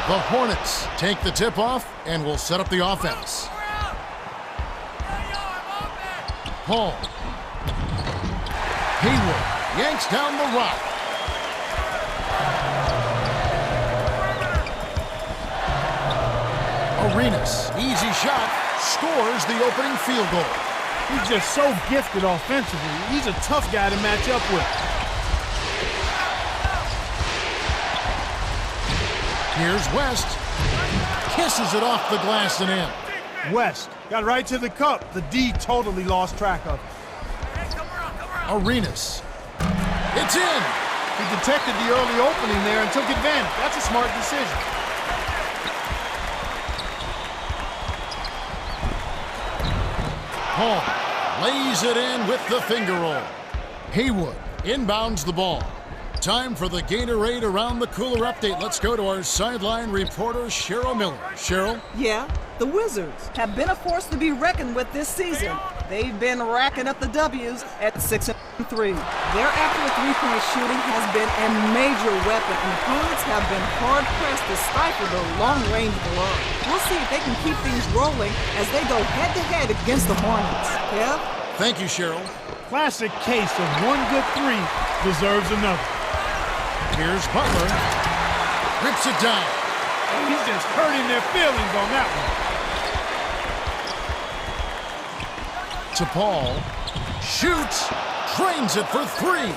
The Hornets take the tip-off and will set up the offense. Paul. Haywood yanks down the rock. Arenas, easy shot, scores the opening field goal. He's just so gifted offensively. He's a tough guy to match up with. Here's West. Kisses it off the glass and in. West got right to the cup. The D totally lost track of it. Arenas. It's in. He detected the early opening there and took advantage. That's a smart decision. Paul lays it in with the finger roll. Haywood inbounds the ball. Time for the Gatorade Around the Cooler update. Let's go to our sideline reporter, Cheryl Miller. Cheryl? Yeah, the Wizards have been a force to be reckoned with this season. They've been racking up the W's at 6-3. Their accurate three-point shooting has been a major weapon, and opponents have been hard-pressed to stifle the long-range barrage. We'll see if they can keep things rolling as they go head-to-head against the Hornets. Kev? Thank you, Cheryl. Classic case of one good three deserves another. Here's Butler. Rips it down. And he's just hurting their feelings on that one. To Paul. Shoots. Drains it for three.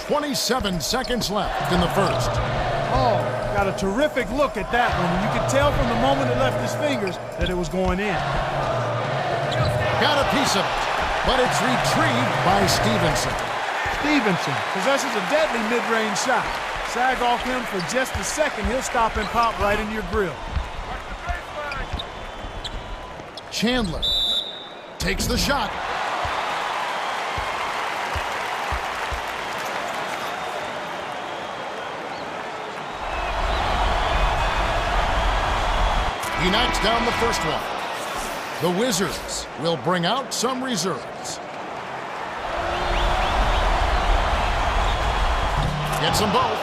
27 seconds left in the first. Oh, got a terrific look at that one. And you could tell from the moment it left his fingers that it was going in. Got a piece of it, but it's retrieved by Stevenson. Stevenson possesses a deadly mid-range shot. Sag off him for just a second, he'll stop and pop right into your grill. Chandler takes the shot. He knocks down the first one. The Wizards will bring out some reserves. Gets them both.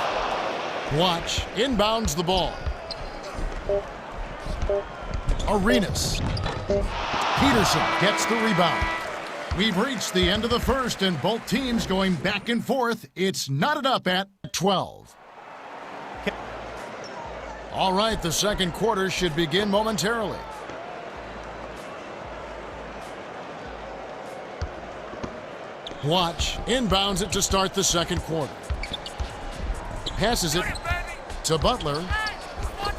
Watch inbounds the ball. Arenas. Peterson gets the rebound. We've reached the end of the first, and both teams going back and forth. It's knotted up at 12. All right, the second quarter should begin momentarily. Watch inbounds it to start the second quarter. Passes it to Butler,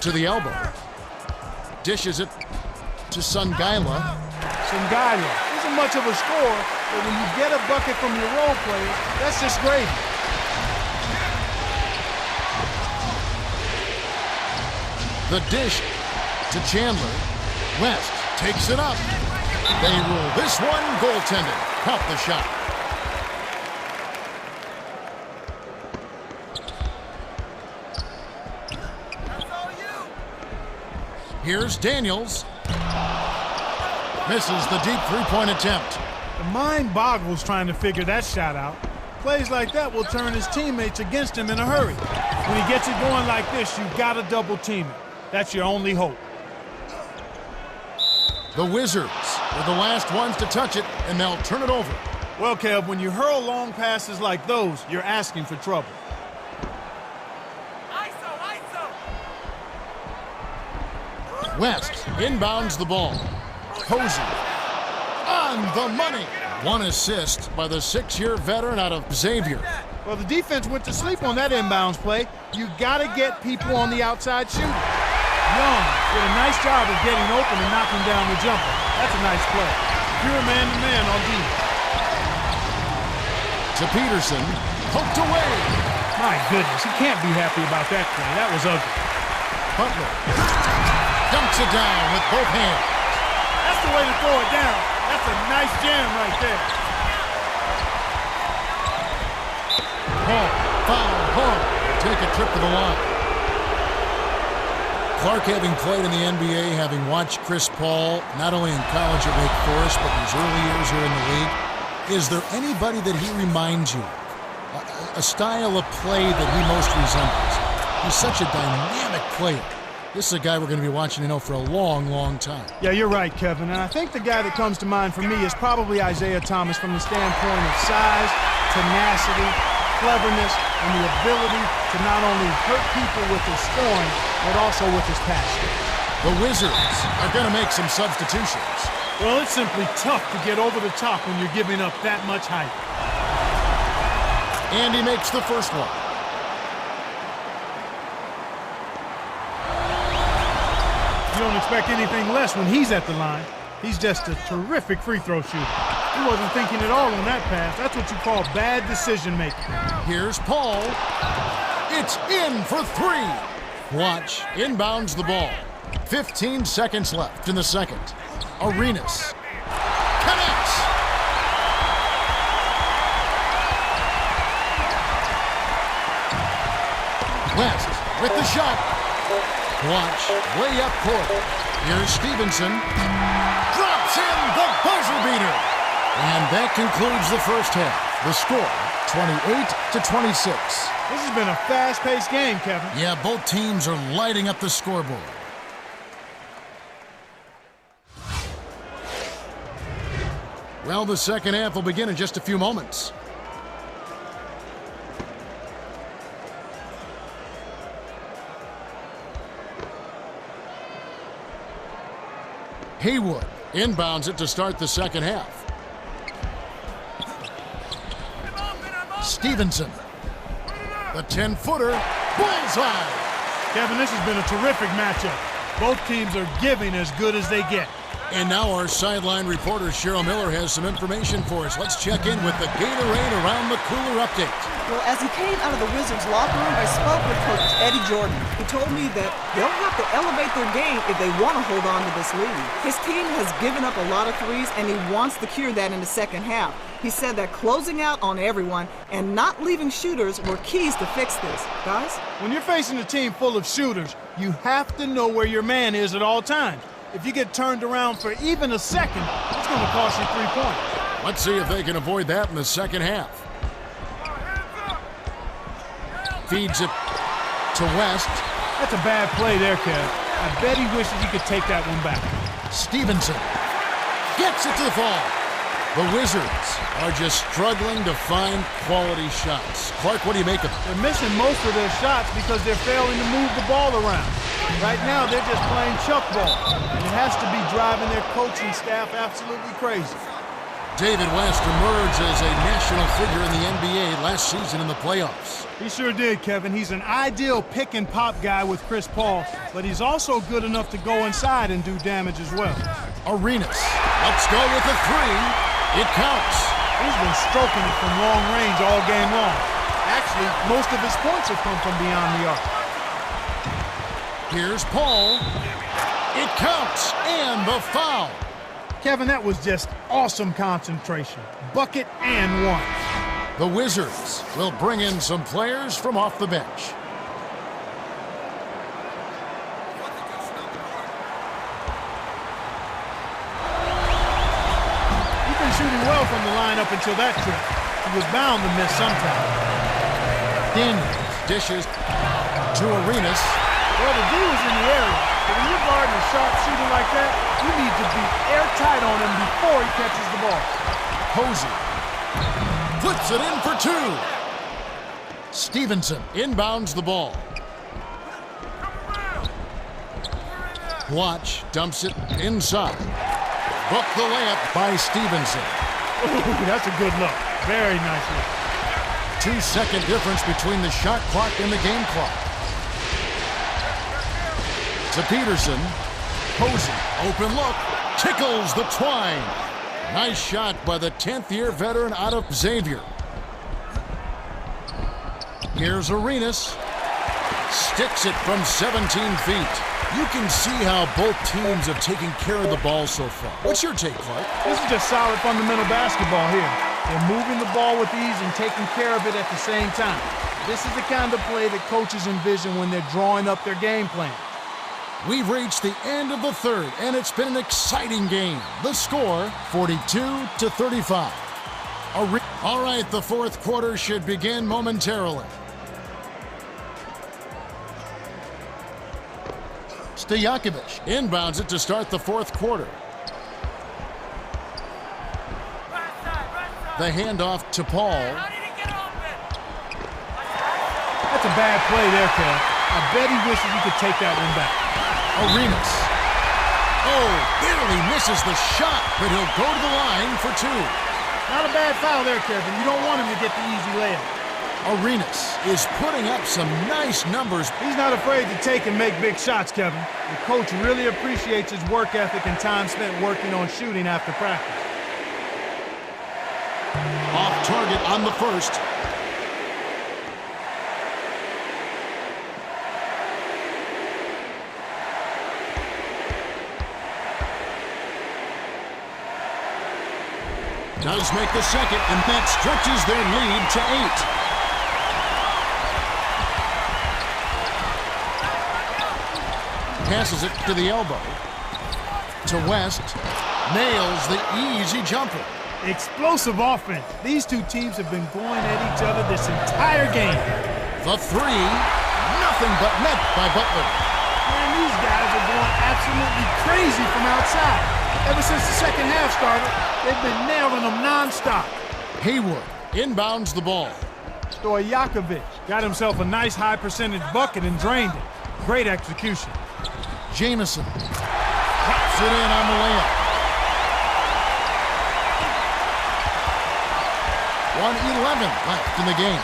to the elbow. Dishes it to Songaila. Songaila isn't much of a scorer, but when you get a bucket from your role players, that's just gravy. The dish to Chandler. West takes it up. They rule this one goaltended. Caught the shot. Here's Daniels. Misses the deep three-point attempt. The mind boggles trying to figure that shot out. Plays like that will turn his teammates against him in a hurry. When he gets it going like this, you've got to double team it. That's your only hope. The Wizards are the last ones to touch it, and they'll turn it over. Well, Kev, when you hurl long passes like those, you're asking for trouble. West inbounds the ball. Posey on the money. One assist by the 6-year veteran out of Xavier. Well, the defense went to sleep on that inbounds play. You got to get people on the outside shooting. Young did a nice job of getting open and knocking down the jumper. That's a nice play. Pure man-to-man on defense. To Peterson, poked away. My goodness, he can't be happy about that play. That was ugly. Butler dunks it down with both hands. That's the way to throw it down. That's a nice jam right there. Paul, foul, home. Take a trip to the line. Clark, having played in the NBA, having watched Chris Paul, not only in college at Wake Forest, but his early years here in the league, is there anybody that he reminds you of? A style of play that he most resembles? He's such a dynamic player. This is a guy we're going to be watching, for a long, long time. Yeah, you're right, Kevin. And I think the guy that comes to mind for me is probably Isaiah Thomas from the standpoint of size, tenacity, cleverness, and the ability to not only hurt people with his scoring, but also with his passion. The Wizards are going to make some substitutions. Well, it's simply tough to get over the top when you're giving up that much height. And he makes the first one. You don't expect anything less when he's at the line. He's just a terrific free throw shooter. He wasn't thinking at all on that pass. That's what you call bad decision making. Here's Paul. It's in for three. Watch, inbounds the ball. 15 seconds left in the second. Arenas connects. West with the shot. Watch, way up court. Here's Stevenson. Drops in the buzzer beater. And that concludes the first half. The score, 28-26. This has been a fast-paced game, Kevin. Yeah, both teams are lighting up the scoreboard. Well, the second half will begin in just a few moments. Haywood inbounds it to start the second half. Stevenson. The 10-footer. Bullseye. Kevin, this has been a terrific matchup. Both teams are giving as good as they get. And now our sideline reporter, Cheryl Miller, has some information for us. Let's check in with the Gatorade Around the Cooler update. Well, as he came out of the Wizards' locker room, I spoke with Coach Eddie Jordan. He told me that they'll have to elevate their game if they want to hold on to this lead. His team has given up a lot of threes, and he wants to cure that in the second half. He said that closing out on everyone and not leaving shooters were keys to fix this. Guys? When you're facing a team full of shooters, you have to know where your man is at all times. If you get turned around for even a second, it's going to cost you 3 points. Let's see if they can avoid that in the second half. Feeds it to West. That's a bad play there, Kev. I bet he wishes he could take that one back. Stevenson gets it to the fall. The Wizards are just struggling to find quality shots. Clark, what do you make of it? They're missing most of their shots because they're failing to move the ball around. Right now, they're just playing chuck ball, and it has to be driving their coaching staff absolutely crazy. David West emerged as a national figure in the NBA last season in the playoffs. He sure did, Kevin. He's an ideal pick-and-pop guy with Chris Paul, but he's also good enough to go inside and do damage as well. Arenas. Let's go with the three. It counts. He's been stroking it from long range all game long. Actually, most of his points have come from beyond the arc. Here's Paul. It counts, and the foul. Kevin, that was just awesome concentration. Bucket and one. The Wizards will bring in some players from off the bench. He's been shooting well from the line up until that trip. He was bound to miss sometime. Daniels dishes to Arenas. Well, the D was in the area, but when you're guarding a sharp shooter like that, you need to be airtight on him before he catches the ball. Posey puts it in for two. Stevenson inbounds the ball. Watch dumps it inside. Book the layup by Stevenson. Ooh, that's a good look. Very nice look. 2-second difference between the shot clock and the game clock. To Peterson. Posey, open look, tickles the twine. Nice shot by the 10th-year veteran out of Xavier. Here's Arenas. Sticks it from 17 feet. You can see how both teams have taken care of the ball so far. What's your take, Clark? This is just solid fundamental basketball here. They're moving the ball with ease and taking care of it at the same time. This is the kind of play that coaches envision when they're drawing up their game plan. We've reached the end of the third, and it's been an exciting game. The score, 42-35. All right, the fourth quarter should begin momentarily. Stankysocks inbounds it to start the fourth quarter. The handoff to Paul. That's a bad play there, Kev. I bet he wishes he could take that one back. Arenas. Oh, barely misses the shot, but he'll go to the line for two. Not a bad foul there, Kevin. You don't want him to get the easy layup. Arenas is putting up some nice numbers. He's not afraid to take and make big shots, Kevin. The coach really appreciates his work ethic and time spent working on shooting after practice. Off target on the first. Does make the second, and that stretches their lead to 8. Passes it to the elbow. To West. Nails the easy jumper. Explosive offense. These two teams have been going at each other this entire game. The three. Nothing but net by Butler. Man, these guys are going absolutely crazy from outside. Ever since the second half started, they've been nailing them nonstop. Haywood inbounds the ball. Stankysocks got himself a nice high percentage bucket and drained it. Great execution. Jamison pops it in on the layup. 1:11 left in the game.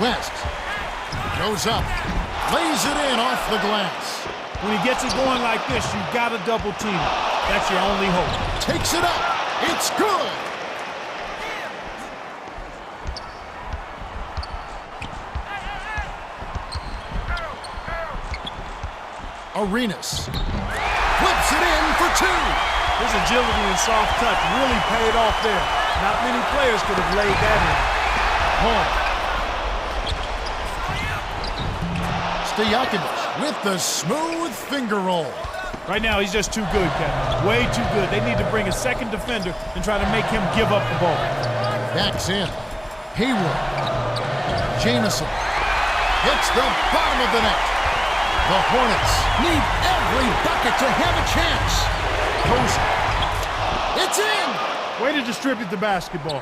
West goes up, lays it in off the glass. When he gets it going like this, you've got to double team it. That's your only hope. Takes it up. It's good. Arenas flips it in for two. His agility and soft touch really paid off there. Not many players could have laid that in. Stankysocks with the smooth finger roll. Right now, he's just too good, Kevin. Way too good. They need to bring a second defender and try to make him give up the ball. Backs in. Haywood. Jamison hits the bottom of the net. The Hornets need every bucket to have a chance. Goes. It's in! Way to distribute the basketball.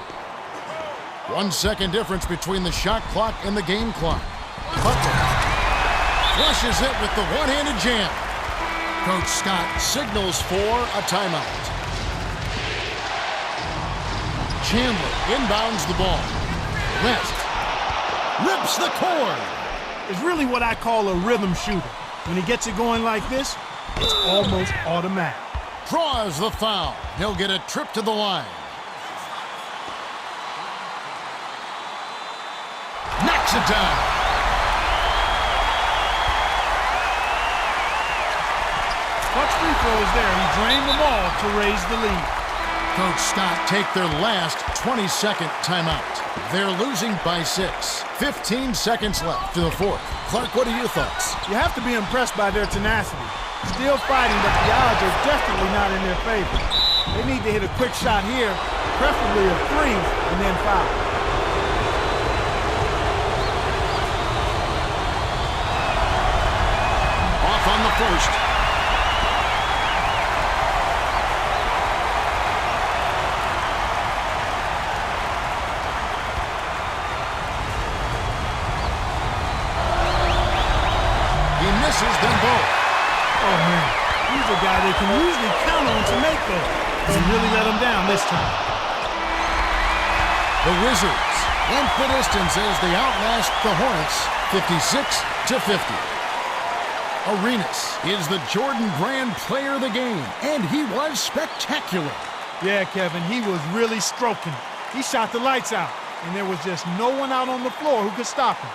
1 second difference between the shot clock and the game clock. Butler flushes it with the one-handed jam. Coach Scott signals for a timeout. Chandler inbounds the ball. West rips the cord. Is really what I call a rhythm shooter. When he gets it going like this, it's almost automatic. Draws the foul. He'll get a trip to the line. Knocks it down. Clutch free throws there. He drained them all to raise the lead. Coach Scott take their last 20-second timeout. They're losing by 6. 15 seconds left to the fourth. Clark, what are your thoughts? You have to be impressed by their tenacity. Still fighting, but the odds are definitely not in their favor. They need to hit a quick shot here, preferably a three, and then foul. Off on the first. He misses them both. Oh, man. He's a guy they can usually count on to make those. He really let him down this time. The Wizards went the distance as they outlast the Hornets 56-50. Arenas is the Jordan Brand player of the game, and he was spectacular. Yeah, Kevin, he was really stroking. He shot the lights out, and there was just no one out on the floor who could stop him.